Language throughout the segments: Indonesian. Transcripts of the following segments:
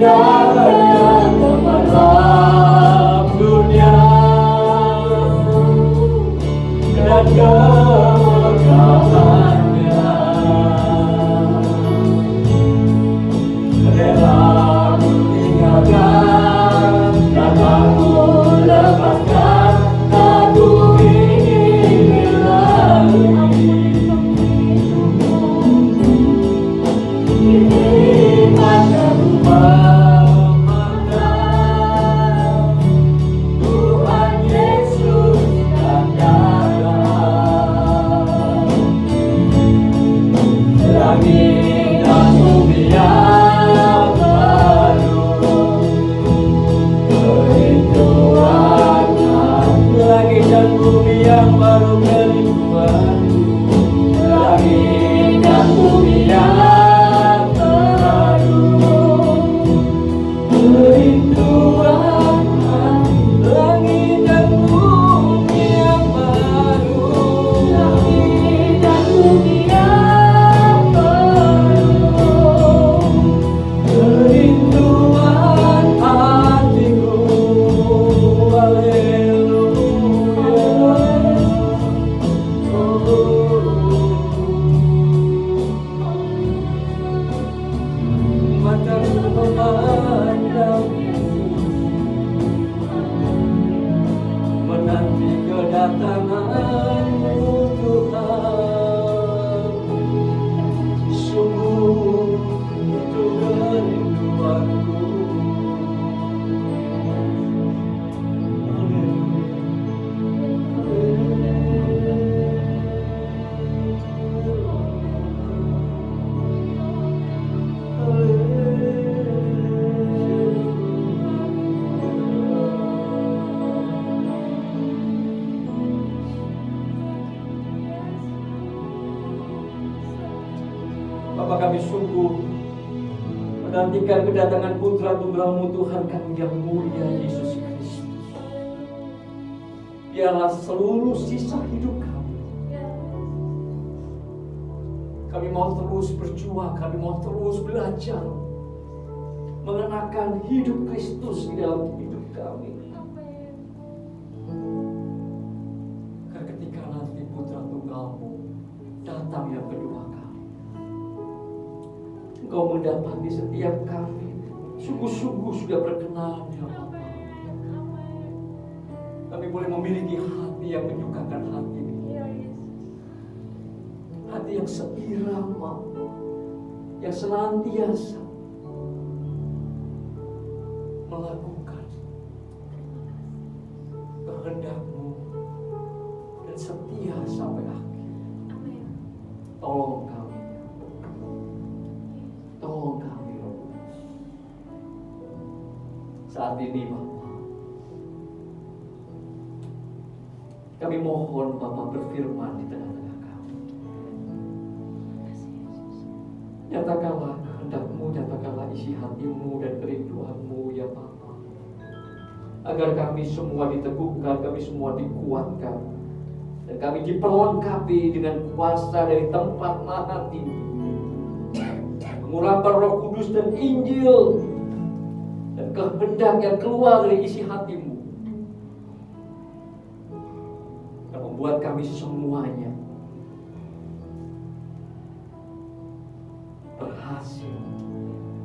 kebenaran dalam dunia dan keberkataannya. Rela ku tinggalkan dan aku lepaskan, aku ingin lagi. Hanya ku memandang Tuhan Yesus yang datang. Langit dan bumi yang baru, kerinduannya. Langit dan bumi yang baru, kerinduanku. Langit dan bumi yang baru, kerinduan. Langit dan bumi yang baru, langit dan bumi yang baru, kerinduan hatiku. Haleluya. Mataku memandang, menanti kedatangan-Mu Tuhan. Sungguh itu kerinduanku. Bapa, kami sungguh menantikan kedatangan Putra Tunggal-Mu Tuhan kami yang mulia Yesus Kristus. Biarlah seluruh sisa hidup kami, kami mau terus berjuang, kami mau terus belajar mengenakan hidup Kristus di dalam hidup kami. Karena ketika nanti Putra Tunggal-Mu datang yang kedua kali, Engkau mendapati setiap kami sungguh-sungguh sudah berkenan, ya Allah. Kami boleh memiliki hati yang menyukakan hati-Mu, hati yang seirama, yang senantiasa melakukan kehendak-Mu dan setia sampai akhir. Tolong kami, tolong kami, Roh Kudus. Saat ini Bapa, kami mohon Bapa berfirman di tengah-tengah kami. Nyatakanlah kehendak-Mu, nyatakanlah isi hati-Mu dan kerinduan-Mu, ya Bapa. Agar kami semua diteguhkan, kami semua dikuatkan, dan kami diperlengkapi dengan kuasa dari tempat maha tinggi, mengurapan Roh Kudus dan Injil dan kehendak yang keluar dari isi hati-Mu, dan membuat kami semuanya berhasil,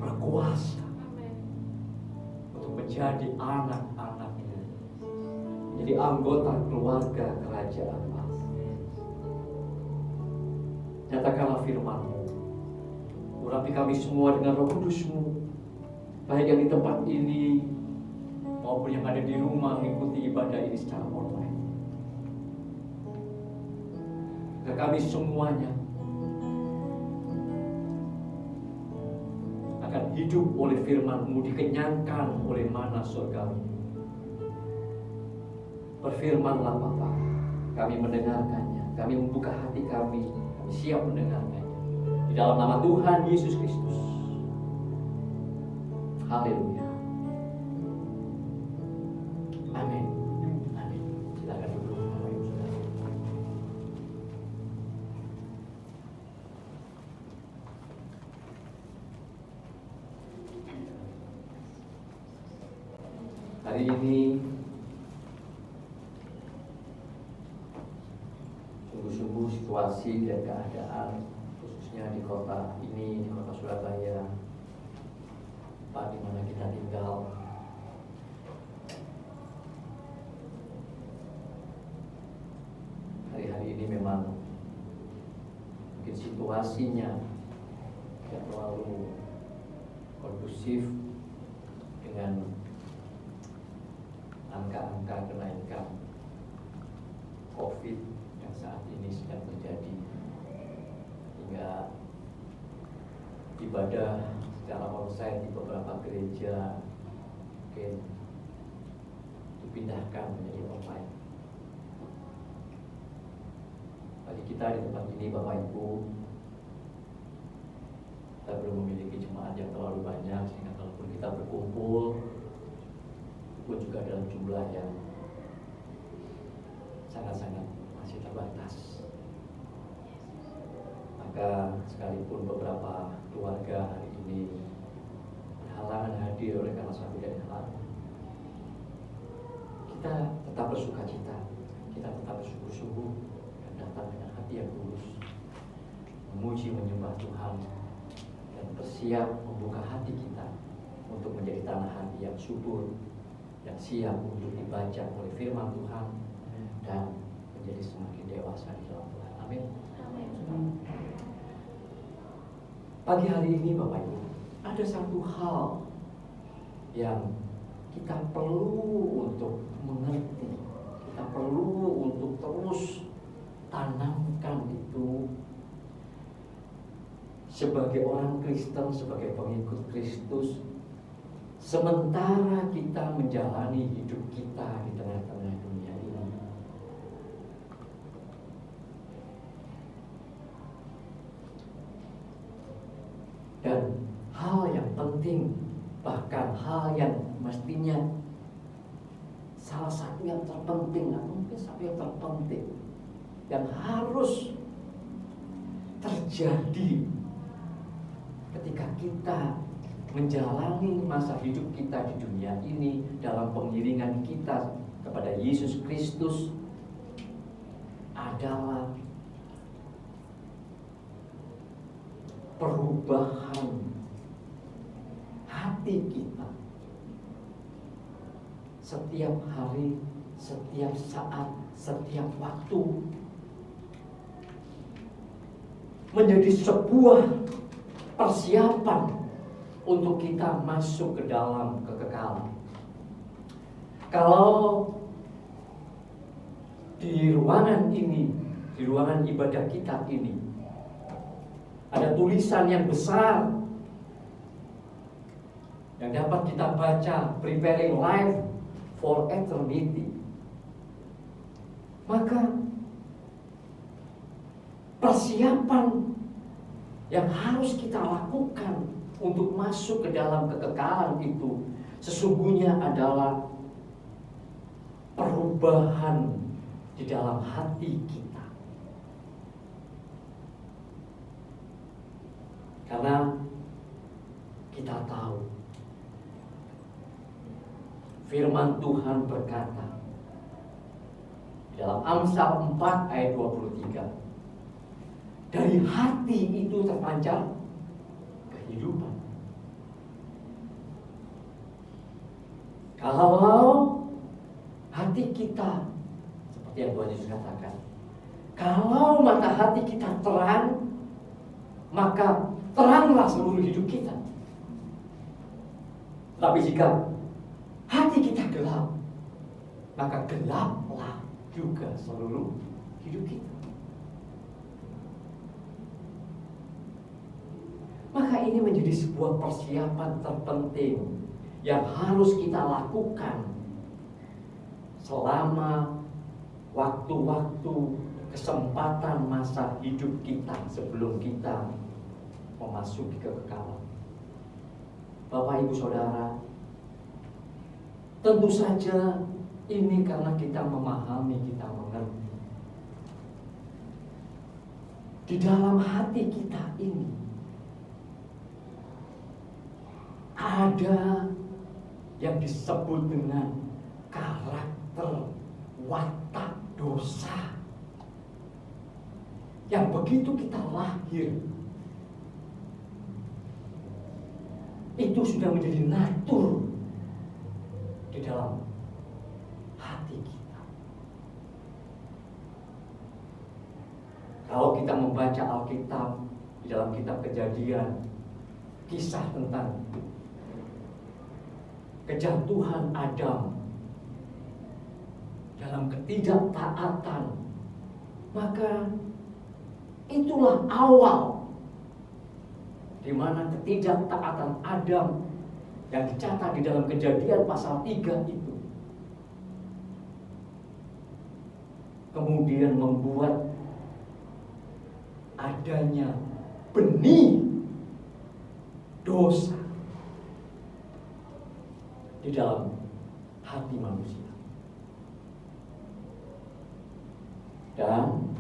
berkuasa untuk menjadi anak-anak-Mu, menjadi anggota keluarga kerajaan Allah. Nyatakanlah firman-Mu, urapi kami semua dengan Roh Kudus-Mu, baik yang di tempat ini maupun yang ada di rumah mengikuti ibadah ini secara online. Dan kami semuanya akan hidup oleh firman-Mu, dikenyangkan oleh mana surgawi. Berfirmanlah Bapa, kami mendengarkannya, kami membuka hati kami siap mendengarkannya. Di dalam nama Tuhan Yesus Kristus. Haleluya. Amin. Amin. Silakan duduk. Hari ini sungguh-sungguh situasi dan keadaan khususnya di kota ini, di kota Surabaya, tempat di mana kita tinggal, hari-hari ini memang mungkin situasinya tidak terlalu kondusif dengan angka-angka kenaikan COVID yang saat ini sedang terjadi, hingga ibadah secara onsite di beberapa gereja mungkin dipindahkan menjadi online. Bagi kita di tempat ini, Bapak Ibu, kita belum memiliki jemaat yang terlalu banyak, sehingga kalaupun kita berkumpul pun juga dalam jumlah yang sangat-sangat masih terbatas. Maka sekalipun beberapa keluarga hari ini berhalangan hadir oleh karena satu dan yang lain, kita tetap bersukacita, kita tetap bersungguh-sungguh dan datang dengan hati yang tulus, memuji menyembah Tuhan, dan bersiap membuka hati kita untuk menjadi tanah hati yang subur, yang siap untuk dibaca oleh firman Tuhan dan menjadi semakin dewasa di dalam Tuhan. Amin. Pagi hari ini Bapak Ibu, ada satu hal yang kita perlu untuk mengerti, kita perlu untuk terus tanamkan itu sebagai orang Kristen, sebagai pengikut Kristus. Sementara kita menjalani hidup kita di tengah-tengah dunia ini, dan hal yang penting, bahkan hal yang mestinya salah satu yang terpenting, atau mungkin satu yang terpenting yang harus terjadi ketika kita menjalani masa hidup kita di dunia ini dalam pengiringan kita kepada Yesus Kristus adalah perubahan hati kita setiap hari, setiap saat, setiap waktu, menjadi sebuah persiapan untuk kita masuk ke dalam kekekalan. Kalau di ruangan ini, di ruangan ibadah kita ini, ada tulisan yang besar yang dapat kita baca, preparing life for eternity, maka persiapan yang harus kita lakukan untuk masuk ke dalam kekekalan itu sesungguhnya adalah perubahan di dalam hati kita. Karena kita tahu firman Tuhan berkata di dalam Amsal 4 ayat 23, dari hati itu terpancar kehidupan. Kalau hati kita, seperti yang Tuhan Yesus katakan, kalau mata hati kita terang, maka teranglah seluruh hidup kita. Tapi jika hati kita gelap, maka gelaplah juga seluruh hidup kita. Maka ini menjadi sebuah persiapan terpenting yang harus kita lakukan selama waktu-waktu kesempatan masa hidup kita sebelum kita memasuki kekekalan. Bapak Ibu Saudara, tentu saja ini karena kita memahami, kita mengerti. Di dalam hati kita ini ada yang disebut dengan karakter watak dosa yang begitu kita lahir itu sudah menjadi natur di dalam hati kita. Kalau kita membaca Alkitab di dalam kitab Kejadian, kisah tentang kejatuhan Adam dalam ketidaktaatan, maka itulah awal di mana ketidaktaatan Adam yang dicatat di dalam Kejadian pasal 3 itu kemudian membuat adanya benih dosa di dalam hati manusia. Dan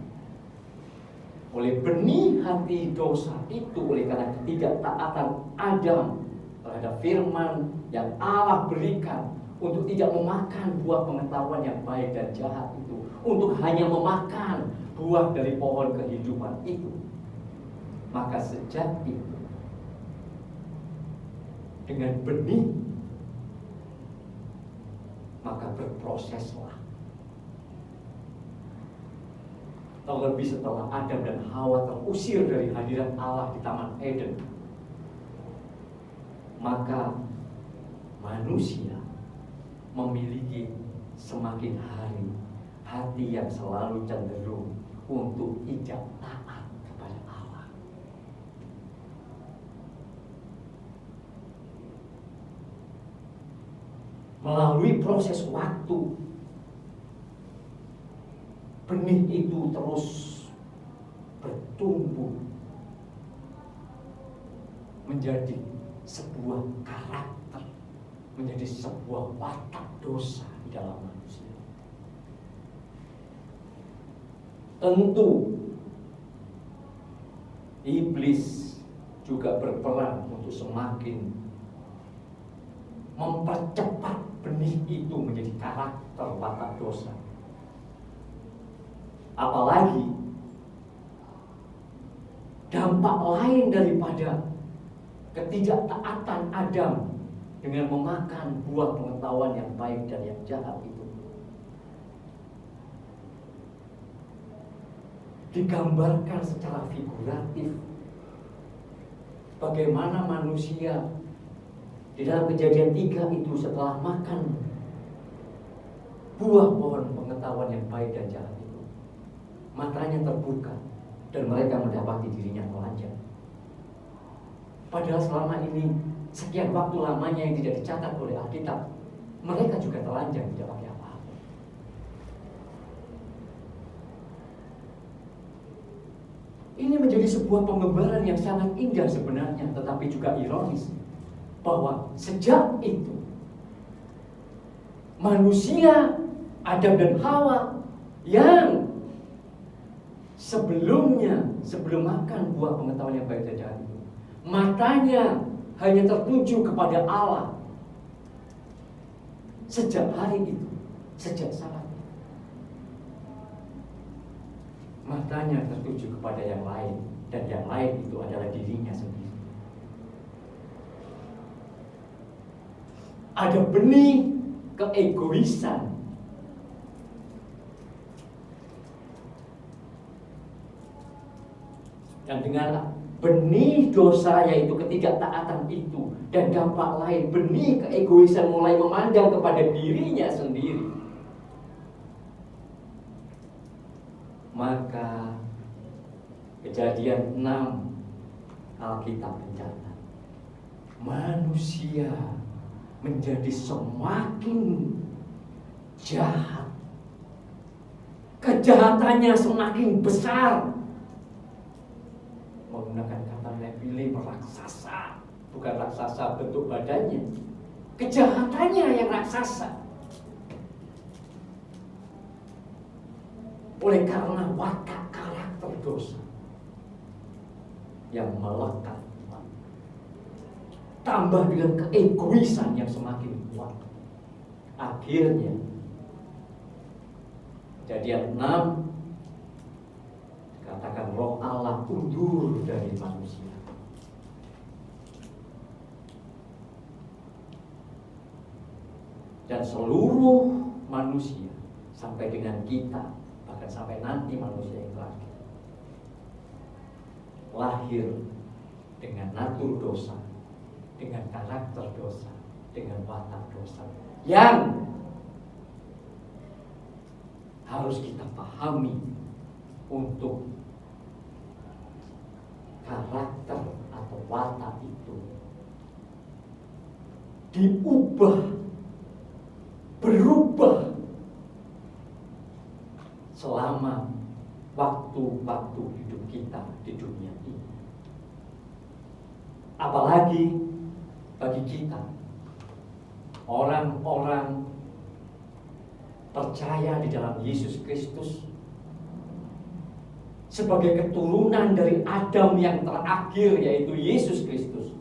oleh benih hati dosa itu, oleh karena ketidaktaatan Adam terhadap firman yang Allah berikan untuk tidak memakan buah pengetahuan yang baik dan jahat itu, untuk hanya memakan buah dari pohon kehidupan itu, maka sejak itu dengan benih maka berproseslah. Terlebih setelah Adam dan Hawa terusir dari hadirat Allah di Taman Eden, maka manusia memiliki semakin hari hati yang selalu cenderung untuk tidak taat kepada Allah. Melalui proses waktu, benih itu terus bertumbuh menjadi sebuah karakter, menjadi sebuah watak dosa di dalam manusia. Tentu iblis juga berperan untuk semakin mempercepat benih itu menjadi karakter watak dosa. Apalagi dampak lain daripada ketidaktaatan Adam dengan memakan buah pengetahuan yang baik dan yang jahat itu digambarkan secara figuratif bagaimana manusia di dalam Kejadian 3 itu setelah makan buah pohon pengetahuan yang baik dan jahat itu, matanya terbuka dan mereka mendapati dirinya telanjang. Padahal selama ini sekian waktu lamanya yang tidak dicatat oleh Alkitab, mereka juga telanjang, tidak pakai apa-apa. Ini menjadi sebuah penggambaran yang sangat indah sebenarnya, tetapi juga ironis, bahwa sejak itu manusia, Adam dan Hawa yang sebelum makan buah pengetahuan yang baik dan jahat itu, matanya hanya tertuju kepada Allah. Sejak hari itu, sejak saat itu, matanya tertuju kepada yang lain, dan yang lain itu adalah dirinya sendiri. Ada benih keegoisan dan dengan benih dosa yaitu ketidaktaatan itu dan dampak lain, benih keegoisan mulai memandang kepada dirinya sendiri, maka Kejadian 6 Alkitab mencatat manusia menjadi semakin jahat, kejahatannya semakin besar. Menggunakan kata Nephilim, raksasa, bukan raksasa bentuk badannya, kejahatannya yang raksasa. Oleh karena watak karakter dosa yang melekat, tambah dengan keegoisan yang semakin kuat, akhirnya Kejadian 6 katakan roh Allah undur dari manusia. Dan seluruh manusia sampai dengan kita, bahkan sampai nanti manusia yang terakhir, lahir dengan natur dosa, dengan karakter dosa, dengan watak dosa yang harus kita pahami untuk karakter atau watak itu diubah, berubah selama waktu-waktu hidup kita di dunia ini. Apalagi bagi kita, orang-orang percaya di dalam Yesus Kristus sebagai keturunan dari Adam yang terakhir, yaitu Yesus Kristus,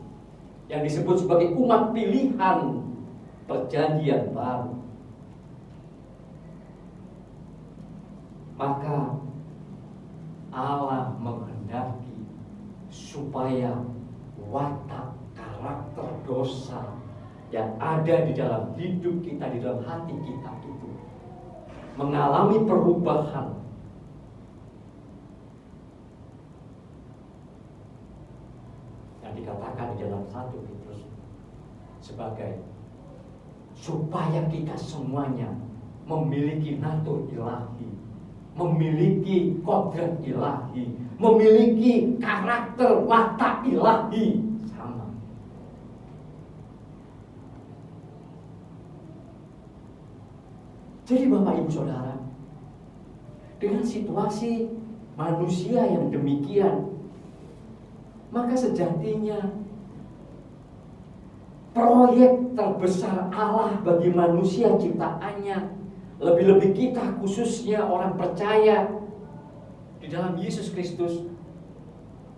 yang disebut sebagai umat pilihan perjanjian baru. Maka Allah menghendaki supaya watak karakter dosa yang ada di dalam hidup kita, di dalam hati kita itu mengalami perubahan. Yang dikatakan di dalam 1 Petrus sebagai supaya kita semuanya memiliki natur ilahi, memiliki kodrat ilahi, memiliki karakter watak ilahi sama. Jadi Bapak Ibu Saudara, dengan situasi manusia yang demikian, maka sejatinya proyek terbesar Allah bagi manusia ciptaannya, lebih-lebih kita khususnya orang percaya di dalam Yesus Kristus,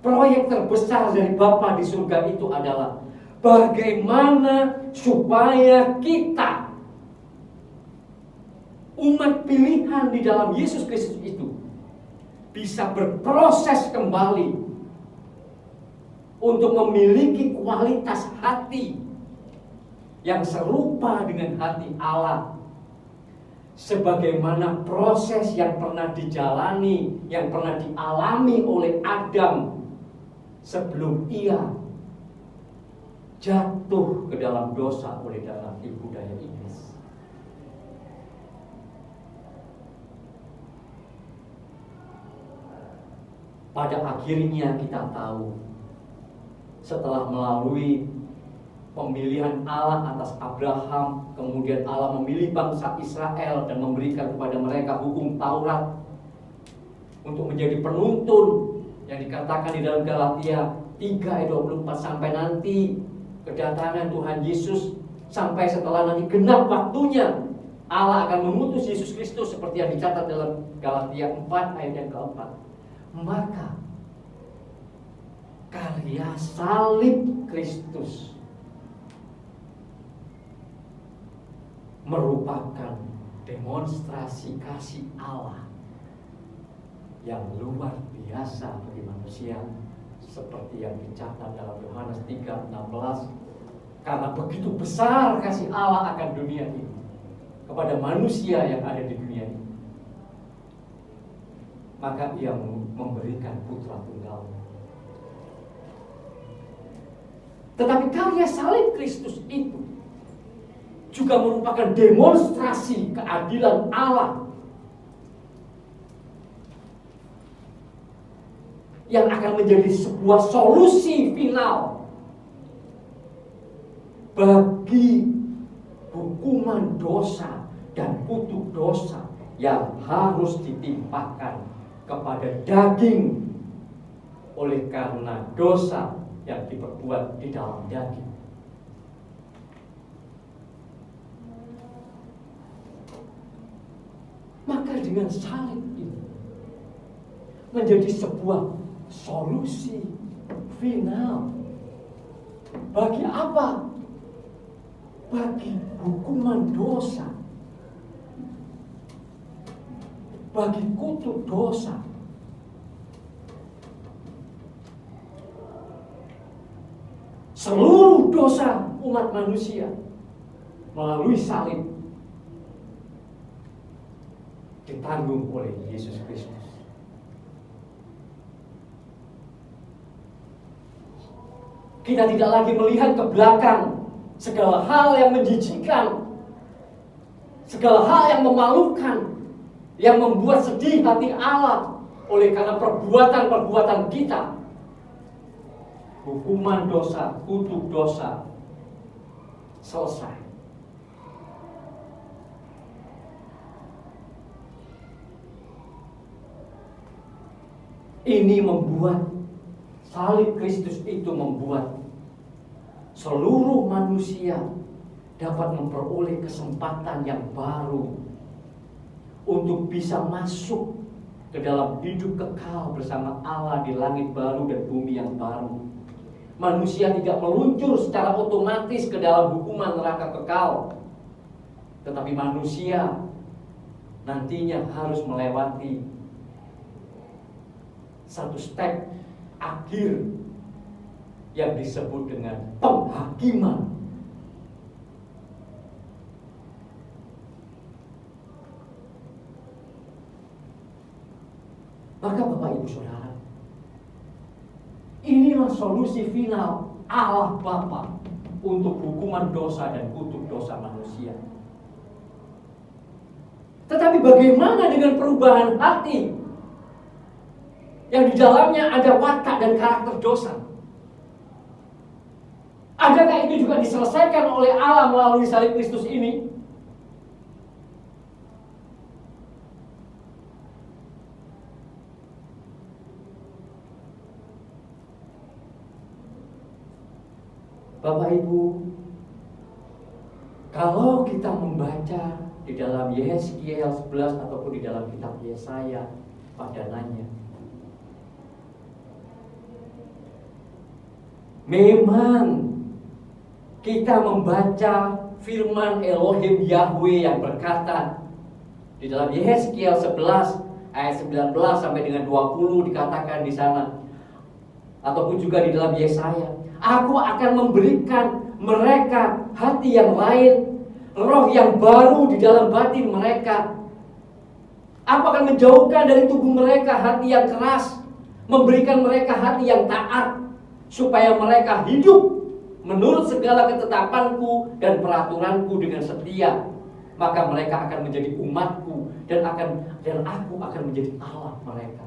proyek terbesar dari Bapa di surga itu adalah bagaimana supaya kita umat pilihan di dalam Yesus Kristus itu bisa berproses kembali untuk memiliki kualitas hati yang serupa dengan hati Allah, sebagaimana proses yang pernah dijalani, yang pernah dialami oleh Adam sebelum ia jatuh ke dalam dosa oleh dalam tipu daya iblis. Pada akhirnya kita tahu, setelah melalui pemilihan Allah atas Abraham, kemudian Allah memilih bangsa Israel dan memberikan kepada mereka hukum Taurat untuk menjadi penuntun yang dikatakan di dalam Galatia 3 ayat 24, sampai nanti kedatangan Tuhan Yesus, sampai setelah nanti genap waktunya Allah akan mengutus Yesus Kristus seperti yang dicatat dalam Galatia 4 ayat yang keempat. Maka karya salib Kristus merupakan demonstrasi kasih Allah yang luar biasa bagi manusia, seperti yang dicatat dalam Yohanes 3:16. Karena begitu besar kasih Allah akan dunia ini, kepada manusia yang ada di dunia ini, maka ia memberikan putra tunggalnya. Tetapi karya salib Kristus itu juga merupakan demonstrasi keadilan Allah yang akan menjadi sebuah solusi final bagi hukuman dosa dan kutuk dosa yang harus ditimpakan kepada daging oleh karena dosa yang diperbuat di dalam daging. Maka dengan salib ini menjadi sebuah solusi final. Bagi apa? Bagi hukuman dosa. bagi kutuk dosa. Seluruh dosa umat manusia melalui salib ditanggung oleh Yesus Kristus. Kita tidak lagi melihat ke belakang segala hal yang menjijikkan, segala hal yang memalukan, yang membuat sedih hati Allah oleh karena perbuatan-perbuatan kita. Hukuman dosa, kutuk dosa selesai. Ini membuat salib Kristus itu membuat seluruh manusia dapat memperoleh kesempatan yang baru untuk bisa masuk ke dalam hidup kekal bersama Allah di langit baru dan bumi yang baru. Manusia tidak meluncur secara otomatis ke dalam hukuman neraka kekal, tetapi manusia nantinya harus melewati satu step akhir yang disebut dengan penghakiman. Maka Bapak Ibu Saudara, inilah solusi final Allah Bapa untuk hukuman dosa dan kutuk dosa manusia. Tetapi bagaimana dengan perubahan hati yang di dalamnya ada watak dan karakter dosa? Adakah itu juga diselesaikan oleh Allah melalui salib Kristus ini? Bapak Ibu, kalau kita membaca di dalam Yeskiel 11 ataupun di dalam kitab Yesaya padanannya, memang kita membaca firman Elohim Yahweh yang berkata di dalam Yeskiel 11 ayat 19 sampai dengan 20 dikatakan di sana, ataupun juga di dalam Yesaya, aku akan memberikan mereka hati yang lain, roh yang baru di dalam batin mereka. Aku akan menjauhkan dari tubuh mereka hati yang keras, memberikan mereka hati yang taat, supaya mereka hidup menurut segala ketetapanku dan peraturanku dengan setia. Maka mereka akan menjadi umatku dan aku akan menjadi Allah mereka.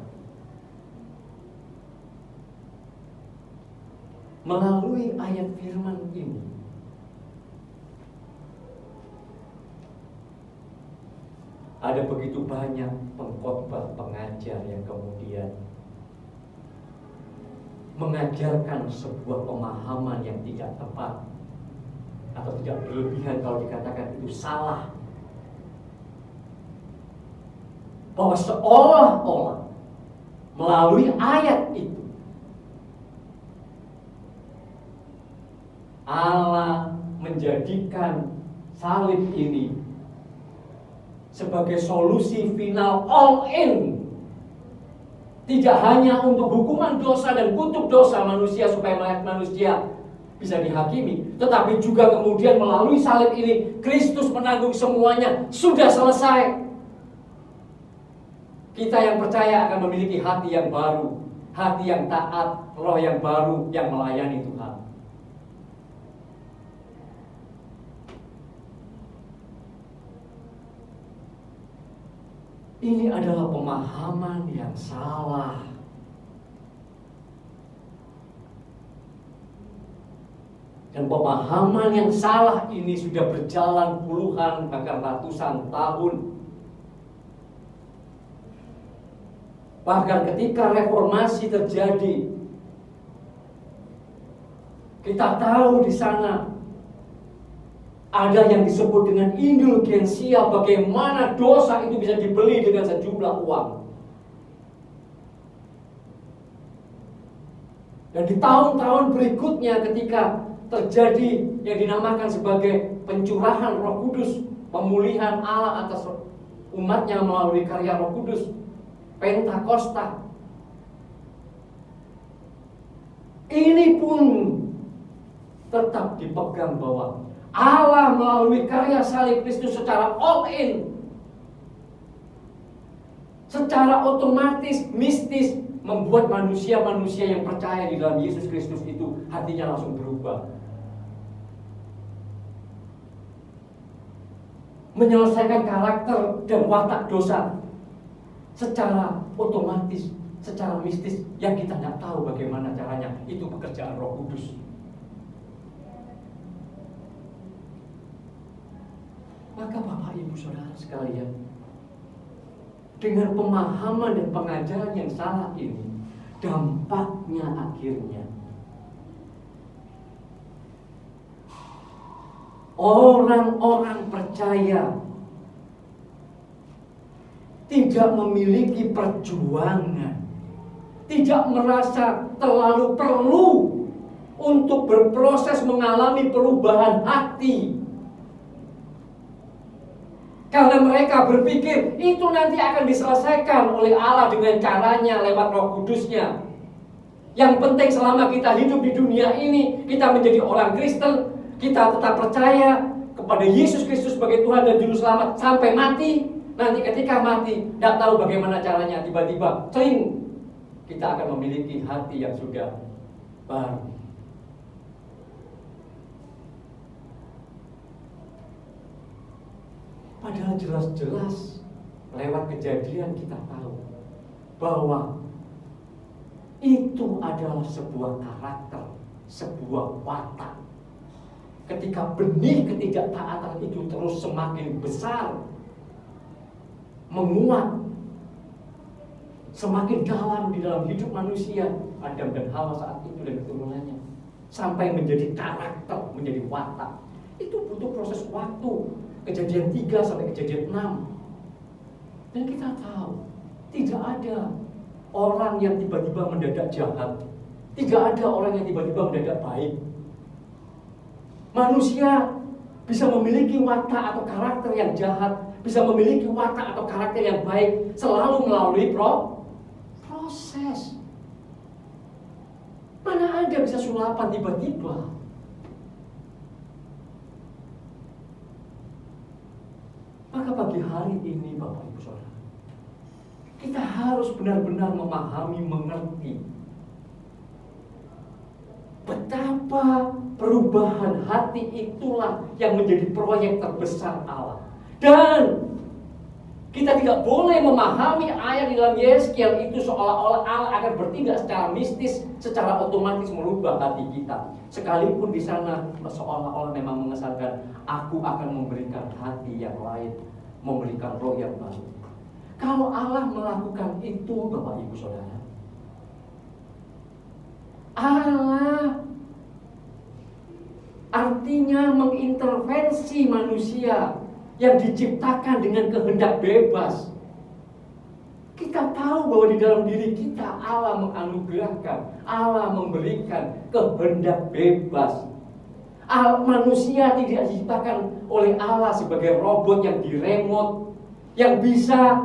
Melalui ayat firman ini, ada begitu banyak pengkhotbah, pengajar yang kemudian mengajarkan sebuah pemahaman yang tidak tepat atau tidak berlebihan kalau dikatakan itu salah, bahwa seolah-olah melalui ayat itu Allah menjadikan salib ini sebagai solusi final all in. Tidak hanya untuk hukuman dosa dan kutuk dosa manusia supaya manusia bisa dihakimi, tetapi juga kemudian melalui salib ini Kristus menanggung semuanya. Sudah selesai. Kita yang percaya akan memiliki hati yang baru, hati yang taat, roh yang baru yang melayani Tuhan. Ini adalah pemahaman yang salah. Dan pemahaman yang salah ini sudah berjalan puluhan bahkan ratusan tahun. Bahkan ketika reformasi terjadi, kita tahu di sana ada yang disebut dengan indulgensia, bagaimana dosa itu bisa dibeli dengan sejumlah uang. Dan di tahun-tahun berikutnya ketika terjadi yang dinamakan sebagai pencurahan Roh Kudus, pemulihan Allah atas umatnya melalui karya Roh Kudus, Pentakosta. Ini pun tetap dipegang bahwa Allah melalui karya salib Kristus secara all in, secara otomatis, mistis, membuat manusia-manusia yang percaya di dalam Yesus Kristus itu hatinya langsung berubah. Menyelesaikan karakter dan watak dosa secara otomatis, secara mistis yang kita tidak tahu bagaimana caranya. Itu pekerjaan Roh Kudus. Maka Bapak Ibu Saudara sekalian, dengan pemahaman dan pengajaran yang salah ini, dampaknya akhirnya orang-orang percaya tidak memiliki perjuangan, tidak merasa terlalu perlu untuk berproses mengalami perubahan hati. Karena mereka berpikir itu nanti akan diselesaikan oleh Allah dengan caranya lewat Roh Kudusnya. Yang penting selama kita hidup di dunia ini, kita menjadi orang Kristen, kita tetap percaya kepada Yesus Kristus sebagai Tuhan dan Juru Selamat sampai mati. Nanti ketika mati, tidak tahu bagaimana caranya, tiba-tiba cling, kita akan memiliki hati yang sudah baru. Padahal jelas-jelas lewat kejadian kita tahu bahwa itu adalah sebuah karakter, sebuah watak. Ketika benih ketidaktaatan itu terus semakin besar, menguat, semakin dalam di dalam hidup manusia, Adam dan Hawa saat itu dan keturunannya, sampai menjadi karakter, menjadi watak. Itu butuh proses waktu. Kejadian 3 sampai kejadian 6. Dan kita tahu tidak ada orang yang tiba-tiba mendadak jahat. Tidak ada orang yang tiba-tiba mendadak baik. Manusia bisa memiliki watak atau karakter yang jahat, bisa memiliki watak atau karakter yang baik, selalu melalui proses. Mana ada bisa sulapan tiba-tiba. Maka pagi hari ini Bapak Ibu Saudara, kita harus benar-benar memahami, mengerti betapa perubahan hati itulah yang menjadi proyek terbesar Allah. Dan kita tidak boleh memahami ayat di dalam Yeskiel itu seolah-olah Allah akan bertindak secara mistis, secara otomatis merubah hati kita. Sekalipun di sana seolah-olah memang mengesankan, aku akan memberikan hati yang lain, memberikan roh yang baru. Kalau Allah melakukan itu, Bapak Ibu Saudara, Allah artinya mengintervensi manusia yang diciptakan dengan kehendak bebas. Kita tahu bahwa di dalam diri kita Allah menganugerahkan, Allah memberikan kehendak bebas. Manusia tidak diciptakan oleh Allah sebagai robot yang diremote, yang bisa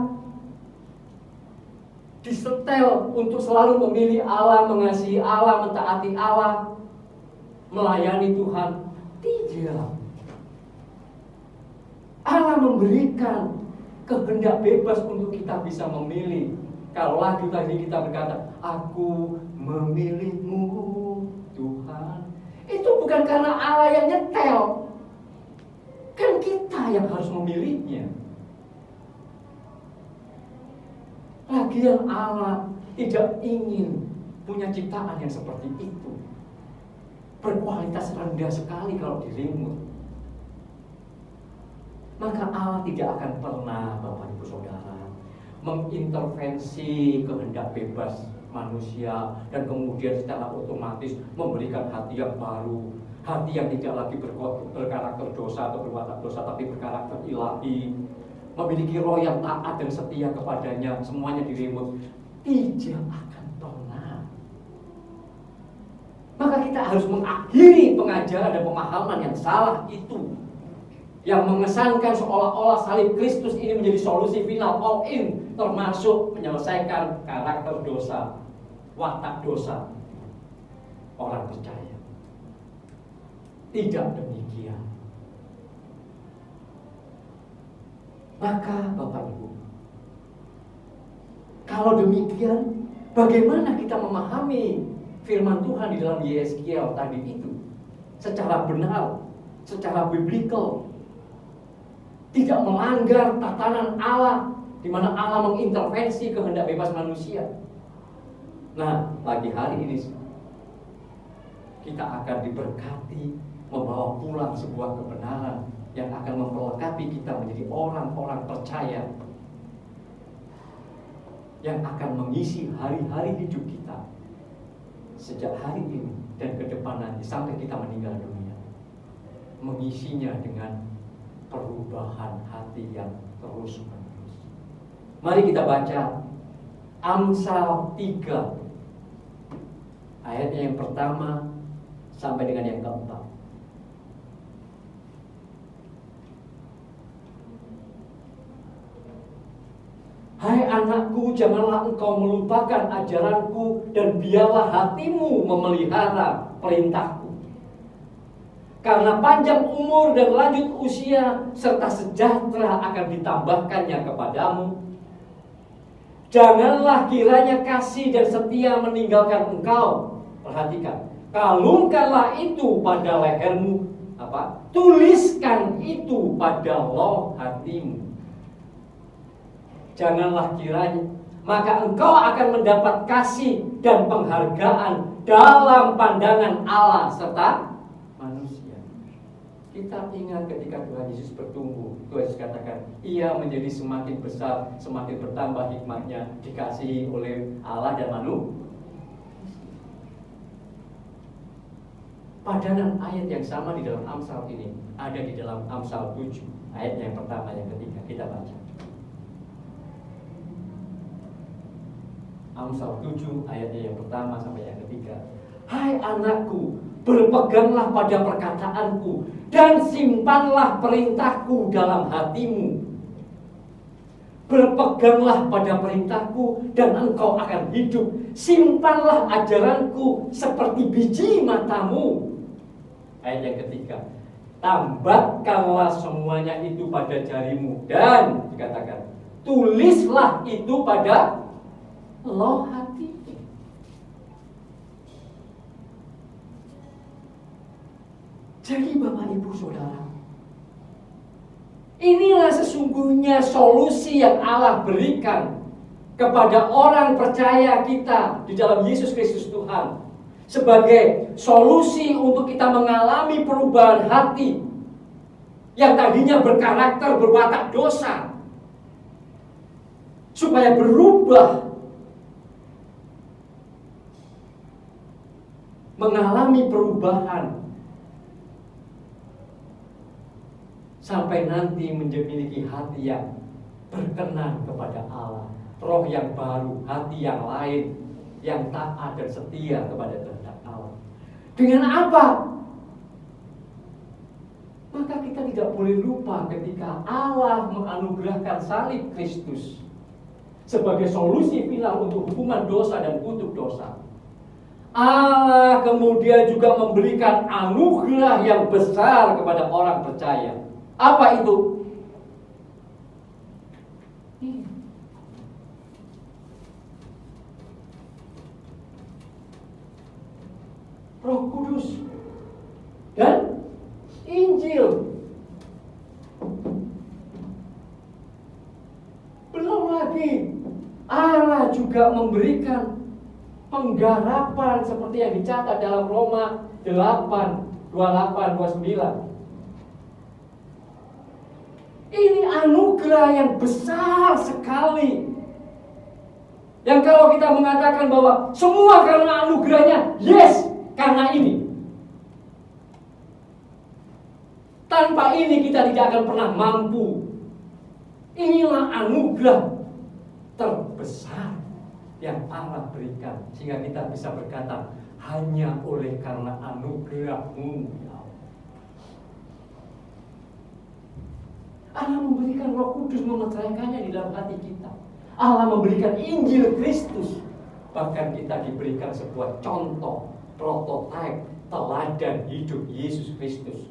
disetel untuk selalu memilih Allah, mengasihi Allah, mentaati Allah, melayani Tuhan. Tidak. Allah memberikan kehendak bebas untuk kita bisa memilih. Kalau lagu tadi kita berkata, aku memilihmu Tuhan, itu bukan karena Allah yang nyetel, kan kita yang harus memilihnya. Lagian Allah tidak ingin punya ciptaan yang seperti itu, berkualitas rendah sekali kalau dirimut. Maka Allah tidak akan pernah, Bapak Ibu Saudara, mengintervensi kehendak bebas manusia dan kemudian secara otomatis memberikan hati yang baru, hati yang tidak lagi berkarakter dosa atau berwatak dosa, tapi berkarakter ilahi, memiliki roh yang taat dan setia kepadanya, semuanya dirimut. Tidak akan pernah. Maka kita harus mengakhiri pengajaran dan pemahaman yang salah itu. yang mengesankan seolah-olah salib Kristus ini menjadi solusi final, all in, termasuk menyelesaikan karakter dosa, watak dosa orang percaya. Tidak demikian. Maka Bapak Ibu, kalau demikian, bagaimana kita memahami firman Tuhan di dalam Yeskiel tadi itu secara benar, secara biblikal, tidak melanggar tatanan Allah, di mana Allah mengintervensi kehendak bebas manusia. Nah, pagi hari ini kita akan diberkati membawa pulang sebuah kebenaran yang akan memperlengkapi kita menjadi orang-orang percaya yang akan mengisi hari-hari hidup kita sejak hari ini dan ke depan nanti sampai kita meninggal dunia, mengisinya dengan perubahan hati yang terus-menerus. Mari kita baca Amsal 3 ayatnya yang pertama sampai dengan yang keempat. Hai anakku, janganlah engkau melupakan ajaranku dan biarlah hatimu memelihara perintahku. Karena panjang umur dan lanjut usia serta sejahtera akan ditambahkannya kepadamu. Janganlah kiranya kasih dan setia meninggalkan engkau. Perhatikan, kalungkanlah itu pada lehermu. Tuliskan itu pada loh hatimu. Janganlah kiranya, maka engkau akan mendapat kasih dan penghargaan dalam pandangan Allah serta manusia. Kita ingat ketika Tuhan Yesus bertumbuh, Tuhan Yesus katakan, ia menjadi semakin besar, semakin bertambah hikmatnya, dikasihi oleh Allah dan manusia. Padanan ayat yang sama di dalam Amsal ini ada di dalam Amsal 7 ayat yang pertama, yang ketiga. Kita baca Amsal 7 ayatnya yang pertama sampai yang ketiga. Hai anakku, berpeganglah pada perkataanku dan simpanlah perintahku dalam hatimu. Berpeganglah pada perintahku dan engkau akan hidup. Simpanlah ajaranku seperti biji matamu. Ayat yang ketiga, tambatkanlah semuanya itu pada jarimu dan dikatakan, tulislah itu pada loh hati. Jadi Bapak Ibu Saudara, inilah sesungguhnya solusi yang Allah berikan kepada orang percaya kita di dalam Yesus Kristus Tuhan, sebagai solusi untuk kita mengalami perubahan hati yang tadinya berkarakter berwatak dosa, supaya berubah mengalami perubahan sampai nanti memiliki hati yang berkenan kepada Allah, roh yang baru, hati yang lain, yang taat dan setia kepada kehendak Allah. Dengan apa? Maka kita tidak boleh lupa ketika Allah menganugerahkan salib Kristus sebagai solusi final untuk hukuman dosa dan kutuk dosa. Allah kemudian juga memberikan anugerah yang besar kepada orang percaya. Apa itu? Roh Kudus dan Injil. Belum lagi Allah juga memberikan penggarapan seperti yang dicatat dalam Roma 8:28-29. Ini anugerah yang besar sekali. Yang kalau kita mengatakan bahwa semua karena anugerahnya, yes, karena ini. Tanpa ini kita tidak akan pernah mampu. Inilah anugerah terbesar yang Allah berikan, sehingga kita bisa berkata, hanya oleh karena anugerah-Mu ya Allah. Allah memberikan Roh Kudus memeteraikannya di dalam hati kita. Allah memberikan Injil Kristus. Bahkan kita diberikan sebuah contoh, prototipe, teladan hidup Yesus Kristus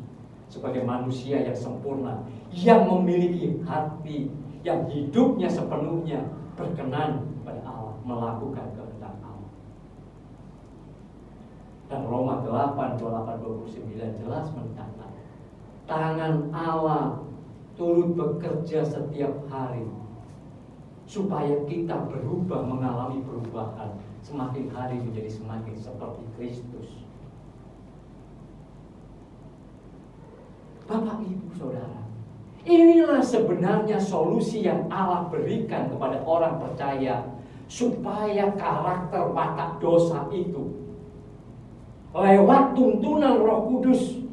sebagai manusia yang sempurna, yang memiliki hati, yang hidupnya sepenuhnya berkenan pada Allah, melakukan kehendak Allah. Dan Roma 8, 28-29 jelas mencatat, tangan Allah turut bekerja setiap hari supaya kita berubah, mengalami perubahan, semakin hari menjadi semakin seperti Kristus. Bapak, Ibu, Saudara, inilah sebenarnya solusi yang Allah berikan kepada orang percaya supaya karakter watak dosa itu lewat tuntunan Roh Kudus,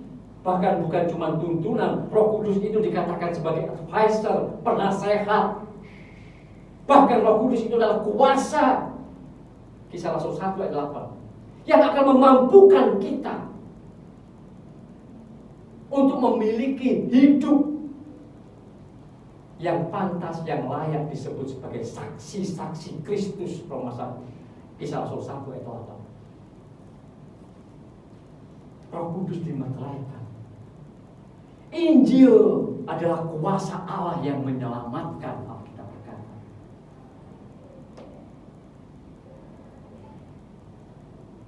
bahkan bukan cuma tuntunan, Roh Kudus itu dikatakan sebagai advisor, penasehat. Bahkan Roh Kudus itu adalah kuasa, Kisah Rasul 1 ayat 8, yang akan memampukan kita untuk memiliki hidup yang pantas, yang layak disebut sebagai saksi-saksi Kristus. Roma 1, Kisah Rasul 1 ayat 8. Roh Kudus dimeteraikan. Injil adalah kuasa Allah yang menyelamatkan, Alkitab berkata.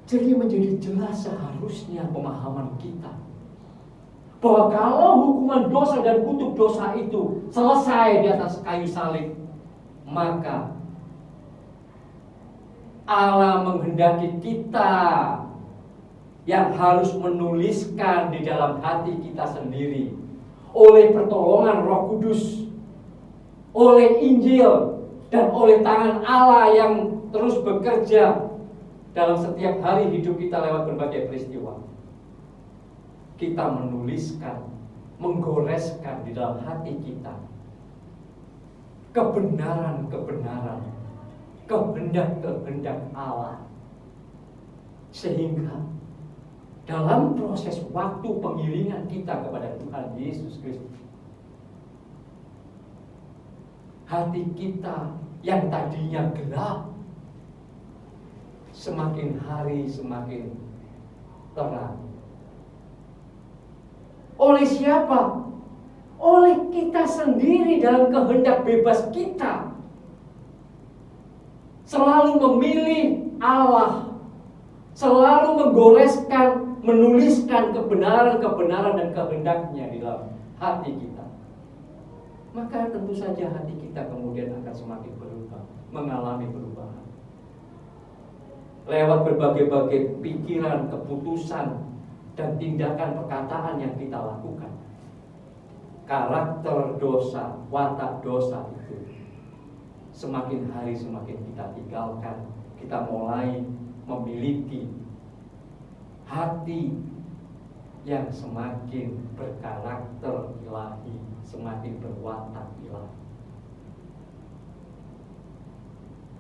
Jadi menjadi jelas seharusnya pemahaman kita bahwa kalau hukuman dosa dan kutuk dosa itu selesai di atas kayu salib, maka Allah menghendaki kita yang harus menuliskan di dalam hati kita sendiri oleh pertolongan Roh Kudus, oleh Injil, dan oleh tangan Allah yang terus bekerja dalam setiap hari hidup kita lewat berbagai peristiwa. Kita menuliskan, menggoreskan di dalam hati kita kebenaran-kebenaran, kehendak-kehendak Allah, sehingga dalam proses waktu pengiringan kita kepada Tuhan Yesus Kristus, hati kita yang tadinya gelap semakin hari semakin terang. Oleh siapa? Oleh kita sendiri dalam kehendak bebas kita, selalu memilih Allah, selalu menggoreskan, menuliskan kebenaran-kebenaran dan kehendaknya di dalam hati kita. Maka tentu saja hati kita kemudian akan semakin berubah, mengalami perubahan. Lewat berbagai-bagai pikiran, keputusan, dan tindakan perkataan yang kita lakukan. Karakter dosa, watak dosa itu semakin hari semakin kita tinggalkan. Kita mulai memiliki hati yang semakin berkarakter ilahi, semakin berwatak ilahi.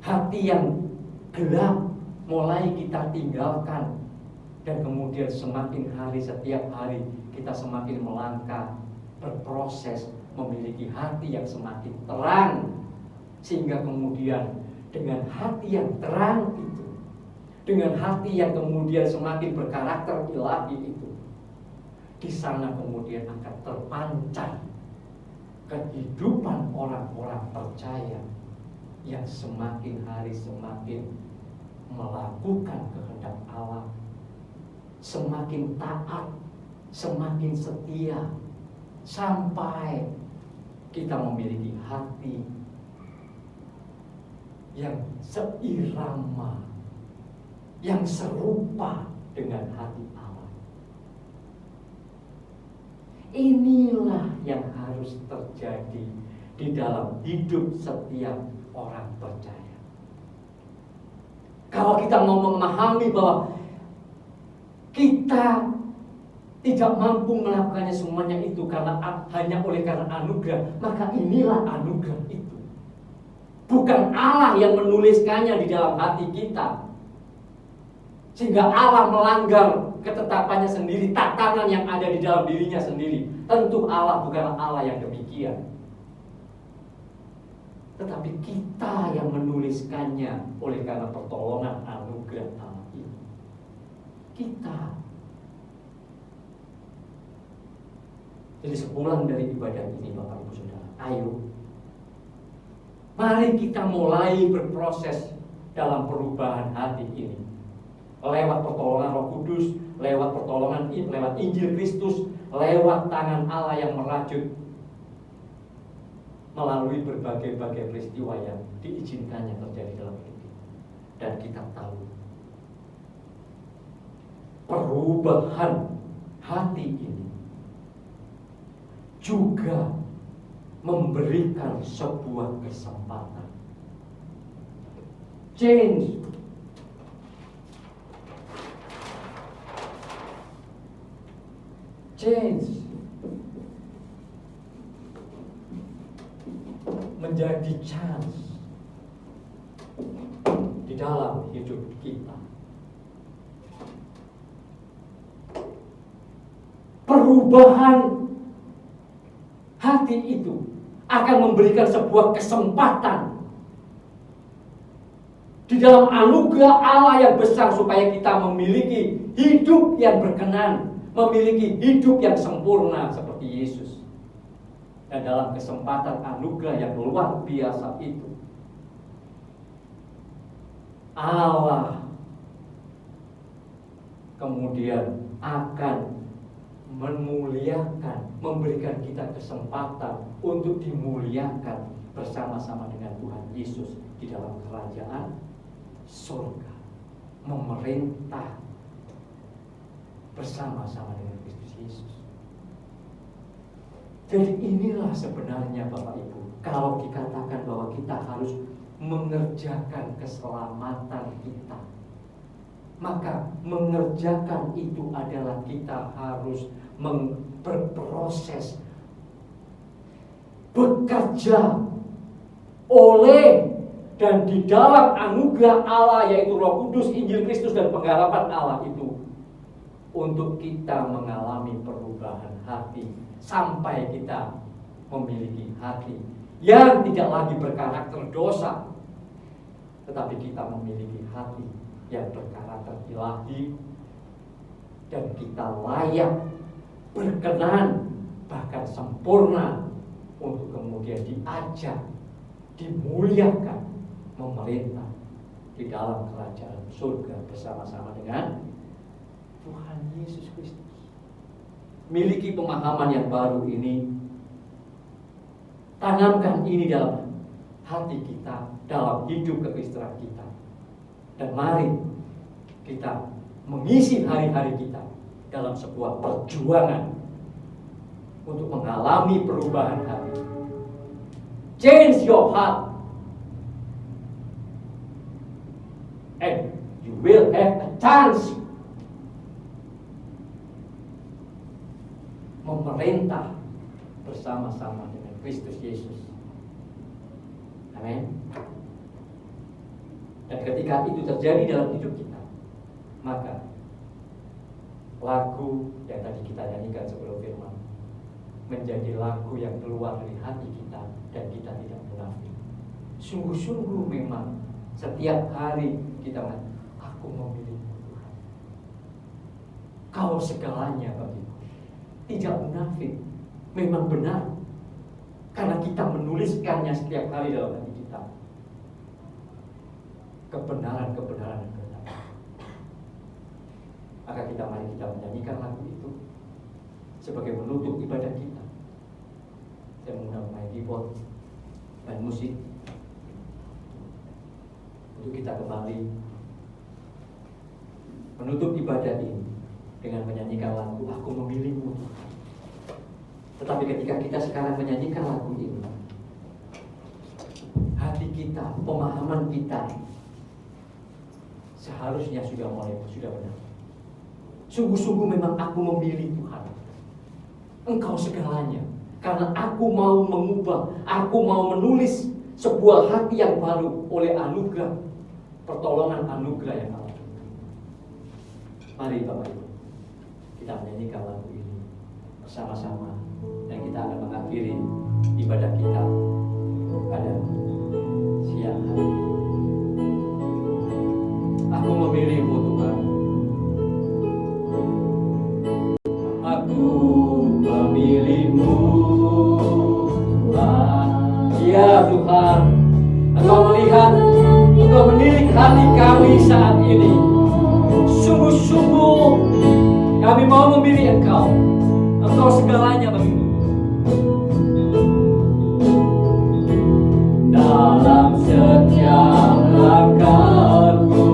Hati yang gelap mulai kita tinggalkan, dan kemudian semakin hari, setiap hari kita semakin melangkah, berproses memiliki hati yang semakin terang, sehingga kemudian dengan hati yang terang itu, dengan hati yang kemudian semakin berkarakter ilahi itu, di sana kemudian akan terpancar kehidupan orang-orang percaya yang semakin hari semakin melakukan kehendak Allah, semakin taat, semakin setia, sampai kita memiliki hati yang seirama, yang serupa dengan hati Allah. Inilah yang harus terjadi di dalam hidup setiap orang percaya. Kalau kita mau memahami bahwa kita tidak mampu melakukannya semuanya itu hanya oleh karena anugerah, maka inilah anugerah itu. Bukan Allah yang menuliskannya di dalam hati kita, sehingga Allah melanggar ketetapannya sendiri, tatanan yang ada di dalam dirinya sendiri. Tentu Allah bukanlah Allah yang demikian. tetapi kita yang menuliskannya oleh karena pertolongan anugerah Allah ini. Kita. Jadi sepulang dari ibadah ini Bapak Ibu Saudara, ayo mari kita mulai berproses dalam perubahan hati ini. Lewat pertolongan Roh Kudus, lewat pertolongan, lewat Injil Kristus, lewat tangan Allah yang merajut, melalui berbagai-bagai peristiwa yang diizinkannya terjadi dalam hidup kita. Dan kita tahu perubahan hati ini juga memberikan sebuah kesempatan. Change. Menjadi chance di dalam hidup kita. Perubahan hati itu akan memberikan sebuah kesempatan di dalam anugerah Allah yang besar supaya kita memiliki hidup yang berkenan, memiliki hidup yang sempurna seperti Yesus. Dan dalam kesempatan anugerah yang luar biasa itu, Allah kemudian akan memuliakan, memberikan kita kesempatan untuk dimuliakan bersama-sama dengan Tuhan Yesus di dalam kerajaan surga, memerintah bersama-sama dengan Kristus Yesus. Jadi inilah sebenarnya Bapak Ibu, kalau dikatakan bahwa kita harus mengerjakan keselamatan kita, maka mengerjakan itu adalah kita harus berproses, bekerja oleh dan di dalam anugerah Allah, yaitu Roh Kudus, Injil Kristus, dan pengharapan Allah itu, untuk kita mengalami perubahan hati sampai kita memiliki hati yang tidak lagi berkarakter dosa, tetapi kita memiliki hati yang berkarakter ilahi, dan kita layak, berkenan, bahkan sempurna untuk kemudian diajak, dimuliakan, memerintah di dalam kerajaan surga bersama-sama dengan Tuhan Yesus Kristus. Miliki pemahaman yang baru ini, tanamkan ini dalam hati kita, dalam hidup kekristenan kita, dan mari kita mengisi hari-hari kita dalam sebuah perjuangan untuk mengalami perubahan hati. Change your heart, and you will have a chance memerintah bersama-sama dengan Kristus Yesus. Amin. Dan ketika itu terjadi dalam hidup kita, maka lagu yang tadi kita nyanyikan sebelum firman menjadi lagu yang keluar dari hati kita, dan kita tidak munafik. Sungguh-sungguh memang setiap hari kita mengatakan, aku memilih Tuhan, Kau segalanya bagiku. Tidak munafik, memang benar, karena kita menuliskannya setiap hari dalam hati kita. Kebenaran-kebenaran yang benar. Maka mari kita menyanyikan lagu itu sebagai penutup ibadah kita. Saya mengundang main keyboard dan musik untuk kita kembali menutup ibadah ini dengan menyanyikan lagu Aku Memilihmu. Tetapi ketika kita sekarang menyanyikan lagu ini, hati kita, pemahaman kita seharusnya sudah benar. Sungguh-sungguh memang aku memilih Tuhan, Engkau segalanya. Karena aku mau mengubah, aku mau menulis sebuah hati yang baru oleh anugerah, pertolongan anugerah yang Allah. Mari Bapak Ibu, kita menyanyikan lagu ini bersama-sama, dan kita akan mengakhiri ibadah kita pada memilih-Mu, Tuhan. Ya Tuhan, Engkau melihat, Engkau menilik hati kami saat ini. Sungguh-sungguh kami mau memilih Engkau. Engkau segalanya bagiku. Dalam setiap langkahku,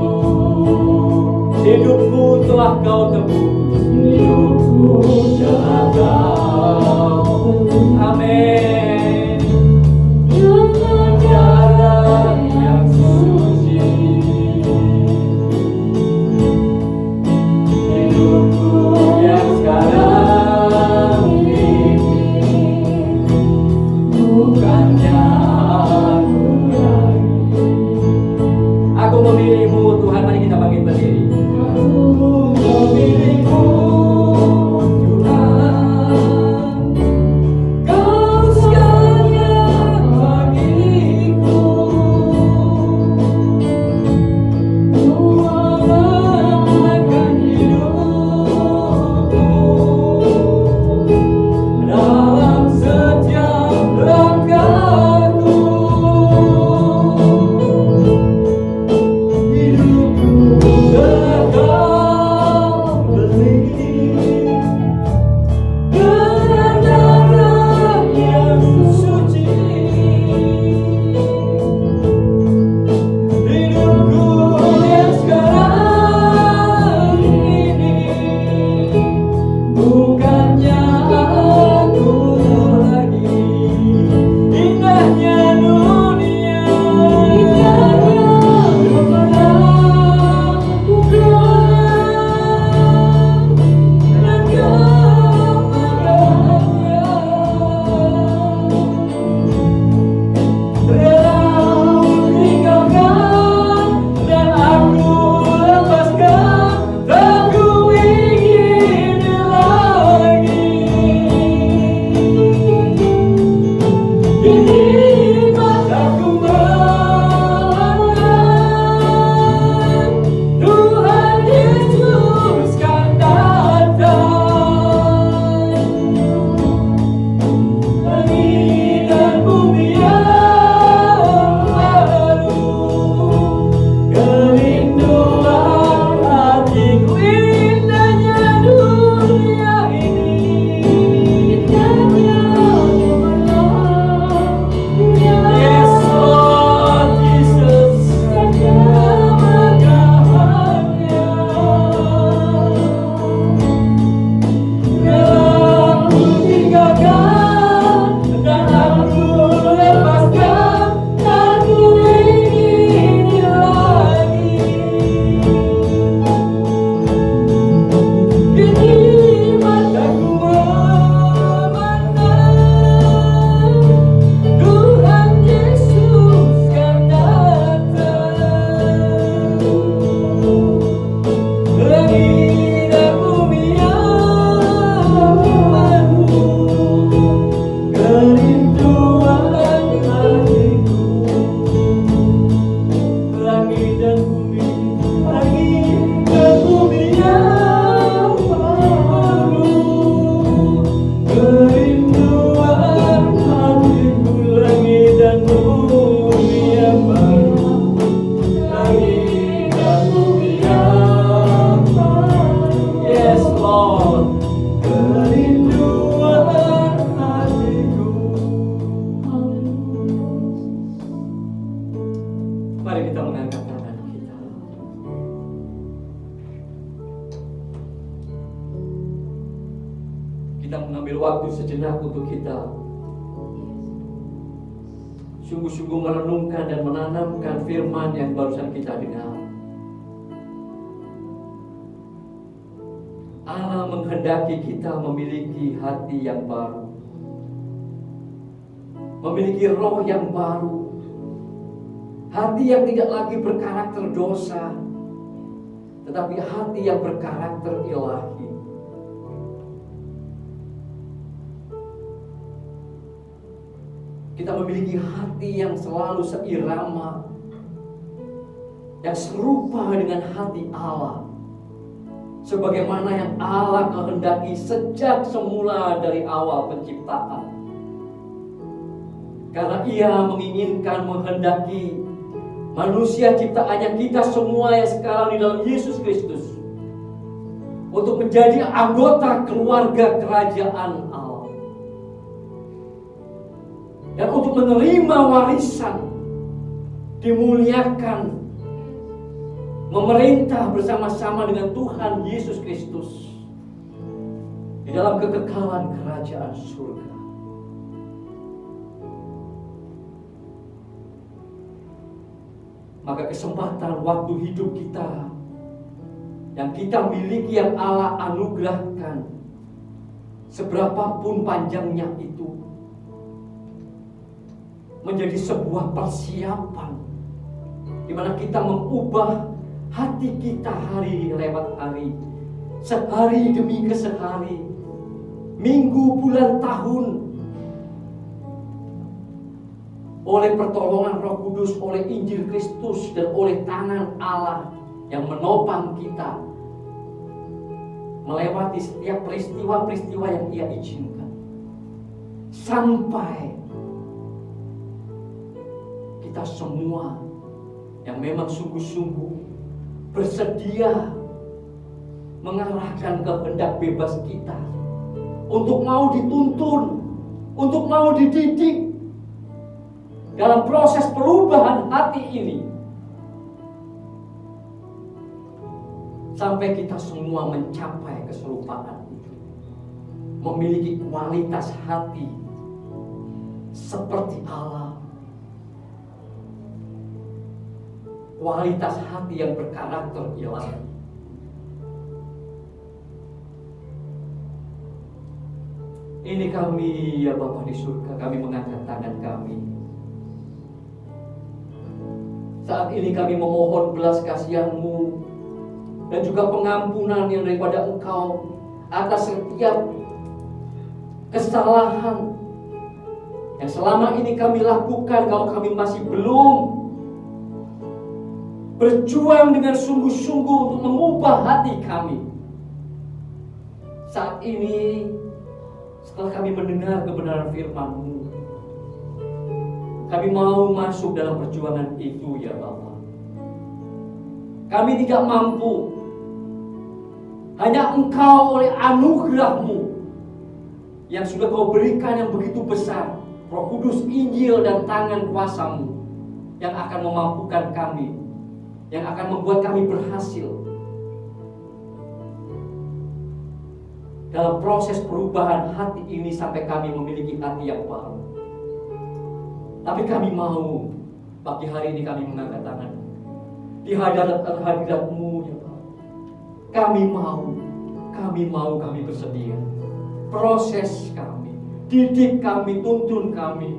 hidupku telah Kau tebus, hidupku telah Kau tebus. Amin. Dengan darah yang suci, hidupku yang sekarang ini bukannya aku lagi. Aku memilih-Mu, Tuhan. Mari kita bangkit berdiri. Aku memilih-Mu, Tuhan. Kau segalanya bagiku. Tuhan hidupku dalam setiap langkahku. Hidupku telah Kau beli dengan darah yang suci. Hidupku yang sekarang ini bukannya aku lagi. Indahnya dunia, indahnya kemenangan dan kemenangannya. Rela tinggalkan dan aku lepaskan, tak ku ingin lagi. Kini mataku memandang Tuhan Yesus kan datang. Langit dan bumi yang baru, kerinduan hatiku. Indahnya dunia ini, indahnya kemenangannya. Yes, Lord Jesus, dan kemegahannya. Rela ku tinggalkan dan aku lepaskan, tak ku ingin lagi. Kini mataku memandang Tuhan Yesus kan datang. Langit dan bumi yang baru, kerinduan hatiku. Langit dan bumi, langit dan bumi yang baru, kerinduan hatiku. Langit dan bumi yang baru, langit dan bumi yang baru. Yes, Lord, kerinduan hatiku. Mari kita mengangkat tangan kita. Kita mengambil waktu sejenak untuk kita sungguh-sungguh merenungkan dan menanamkan firman yang barusan kita dengar. Allah menghendaki kita memiliki hati yang baru, memiliki roh yang baru, hati yang tidak lagi berkarakter dosa, tetapi hati yang berkarakter ilahi. Kita memiliki hati yang selalu seirama, yang serupa dengan hati Allah, sebagaimana yang Allah kehendaki sejak semula dari awal penciptaan. Karena Ia menginginkan, menghendaki manusia ciptaannya, kita semua yang sekarang di dalam Yesus Kristus, untuk menjadi anggota keluarga kerajaan Allah. Dan untuk menerima warisan, dimuliakan, memerintah bersama-sama dengan Tuhan Yesus Kristus di dalam kekekalan kerajaan surga. Maka kesempatan waktu hidup kita yang kita miliki, yang Allah anugerahkan, seberapapun panjangnya itu, menjadi sebuah persiapan di mana kita mengubah hati kita hari lewat hari, sehari demi kesehari, minggu, bulan, tahun, oleh pertolongan Roh Kudus, oleh Injil Kristus, dan oleh tangan Allah yang menopang kita melewati setiap peristiwa-peristiwa yang Ia izinkan, sampai kita semua yang memang sungguh-sungguh bersedia mengarahkan kehendak bebas kita untuk mau dituntun, untuk mau dididik dalam proses perubahan hati ini, sampai kita semua mencapai keserupaan itu, memiliki kualitas hati seperti Allah, kualitas hati yang berkarakter ilahi. Ini kami, ya Bapa di surga, kami mengangkat tangan kami. Saat ini kami memohon belas kasihan-Mu dan juga pengampunan yang daripada Engkau atas setiap kesalahan yang selama ini kami lakukan. Kalau kami masih belum berjuang dengan sungguh-sungguh untuk mengubah hati kami, saat ini setelah kami mendengar kebenaran firman-Mu, kami mau masuk dalam perjuangan itu, ya Bapa. Kami tidak mampu. Hanya Engkau oleh anugerah-Mu yang sudah Kau berikan yang begitu besar, Roh Kudus, Injil, dan tangan kuasa-Mu, yang akan memampukan kami, yang akan membuat kami berhasil dalam proses perubahan hati ini sampai kami memiliki hati yang baru. Tapi kami mau, pagi hari ini kami mengangkat tangan di hadirat-Mu, ya Pak. Kami mau, kami bersedia. Proses kami, didik kami, tuntun kami.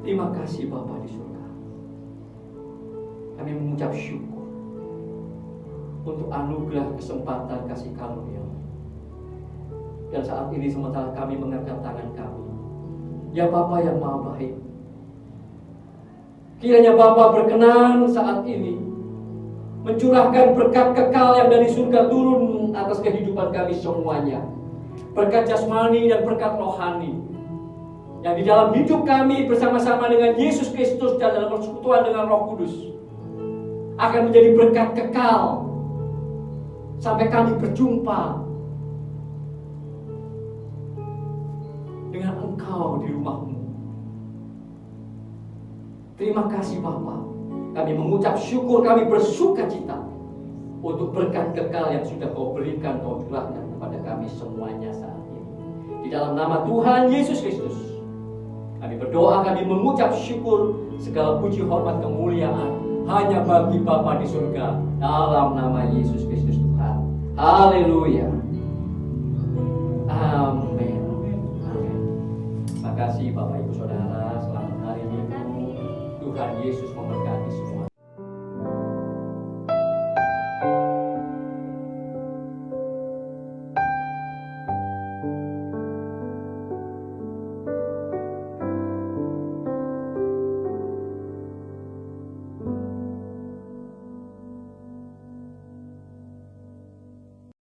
Terima kasih Bapa di surga. Kami mengucap syukur untuk anugerah, kesempatan, kasih karunia. Dan saat ini sementara kami mengangkat tangan kami, ya Bapa yang Maha Baik, kiranya Bapa berkenan saat ini mencurahkan berkat kekal yang dari surga turun atas kehidupan kami semuanya. Berkat jasmani dan berkat rohani yang di dalam hidup kami bersama-sama dengan Yesus Kristus dan dalam persekutuan dengan Roh Kudus akan menjadi berkat kekal sampai kami berjumpa dengan Engkau di rumah-Mu. Terima kasih Bapa. Kami mengucap syukur, kami bersuka cita untuk berkat kekal yang sudah Kau berikan, Kau curahkan kepada kami semuanya saat ini. Di dalam nama Tuhan Yesus Kristus, kami berdoa, kami mengucap syukur, segala puji, hormat, kemuliaan hanya bagi Bapa di surga, dalam nama Yesus Kristus Tuhan. Haleluya. Amin. Amin. Terima kasih Bapak Ibu Saudara, selamat hari Minggu. Tuhan Yesus memberkati semua.